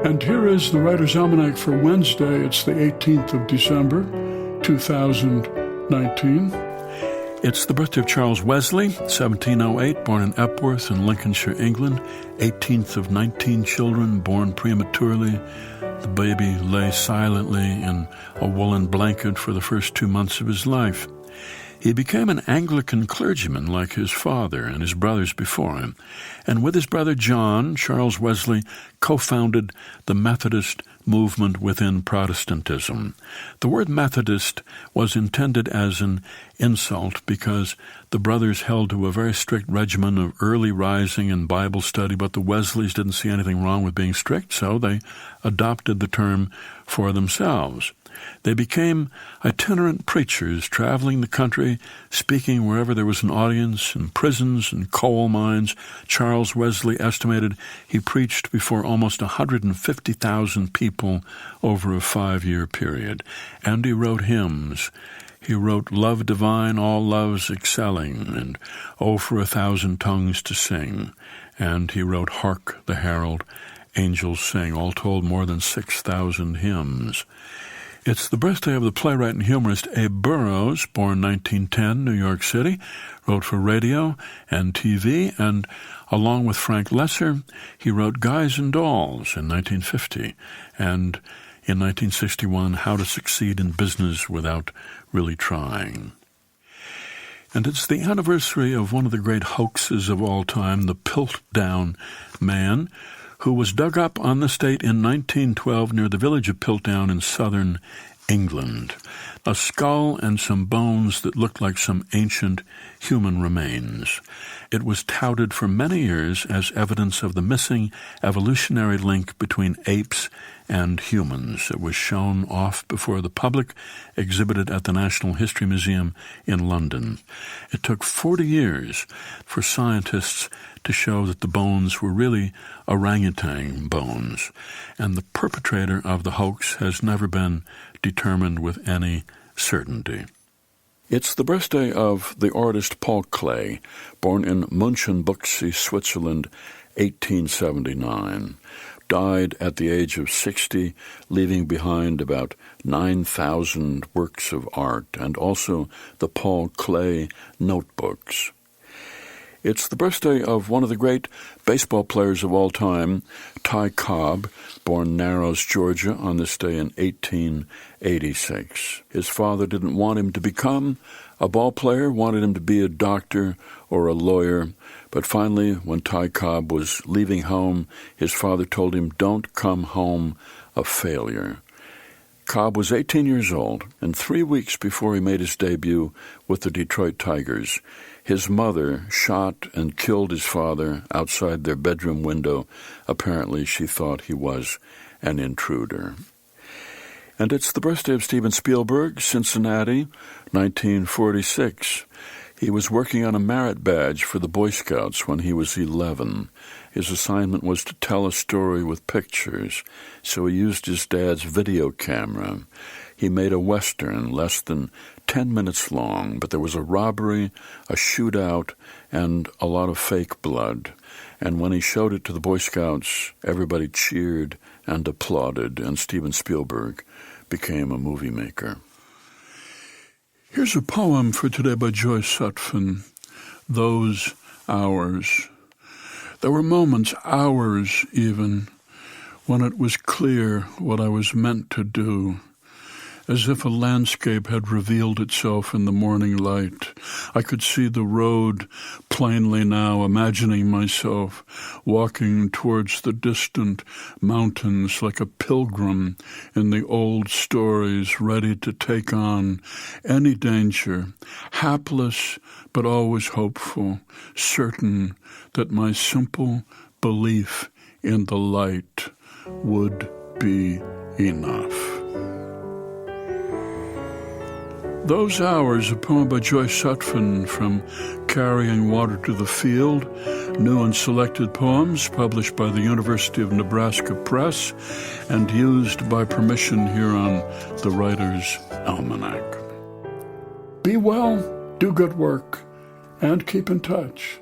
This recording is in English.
And here is the Writer's Almanac for Wednesday. It's the 18th of December, 2019. It's the birthday of Charles Wesley, 1708, born in Epworth in Lincolnshire, England, 18th of 19 children born prematurely. The baby lay silently in a woolen blanket for the first 2 months of his life. He became an Anglican clergyman like his father and his brothers before him, and with his brother John, Charles Wesley co-founded the Methodist movement within Protestantism. The word Methodist was intended as an insult because the brothers held to a very strict regimen of early rising and Bible study, but the Wesleys didn't see anything wrong with being strict, so they adopted the term for themselves. They became itinerant preachers, traveling the country, speaking wherever there was an audience, in prisons and coal mines. Charles Wesley estimated he preached before almost 150,000 people over a 5-year period. And he wrote hymns. He wrote Love Divine, All Loves Excelling, and Oh, for 1,000 Tongues to Sing. And he wrote Hark, the Herald Angels Sing, all told more than 6,000 hymns. It's the birthday of the playwright and humorist Abe Burrows, born 1910, New York City, wrote for radio and TV, and along with Frank Lesser, he wrote Guys and Dolls in 1950, and in 1961, How to Succeed in Business Without Really Trying. And it's the anniversary of one of the great hoaxes of all time, the Piltdown Man, who was dug up on the state in 1912 near the village of Piltdown in southern England. A skull and some bones that looked like some ancient human remains. It was touted for many years as evidence of the missing evolutionary link between apes and humans. It was shown off before the public, exhibited at the National History Museum in London. It took 40 years for scientists to show that the bones were really orangutan bones, and the perpetrator of the hoax has never been determined with any certainty. It's the birthday of the artist Paul Klee, born in Münchenbuchsee, Switzerland, 1879. Died at the age of 60, leaving behind about 9,000 works of art, and also the Paul Klee notebooks. It's the birthday of one of the great baseball players of all time, Ty Cobb, born Narrows, Georgia, on this day in 1886. His father didn't want him to become a ball player, wanted him to be a doctor or a lawyer, but finally, when Ty Cobb was leaving home, his father told him, "Don't come home a failure." Cobb was 18 years old, and 3 weeks before he made his debut with the Detroit Tigers, his mother shot and killed his father outside their bedroom window. Apparently, she thought he was an intruder. And it's the birthday of Steven Spielberg, Cincinnati, 1946. He was working on a merit badge for the Boy Scouts when he was 11. His assignment was to tell a story with pictures, so he used his dad's video camera. He made a Western less than 10 minutes long, but there was a robbery, a shootout, and a lot of fake blood. And when he showed it to the Boy Scouts, everybody cheered and applauded, and Steven Spielberg became a movie maker. Here's a poem for today by Joyce Sutphin, Those Hours. There were moments, hours even, when it was clear what I was meant to do, as if a landscape had revealed itself in the morning light. I could see the road plainly now, imagining myself walking towards the distant mountains like a pilgrim in the old stories, ready to take on any danger, hapless but always hopeful, certain that my simple belief in the light would be enough. Those Hours, a poem by Joyce Sutphin from Carrying Water to the Field, new and selected poems published by the University of Nebraska Press and used by permission here on the Writer's Almanac. Be well, do good work, and keep in touch.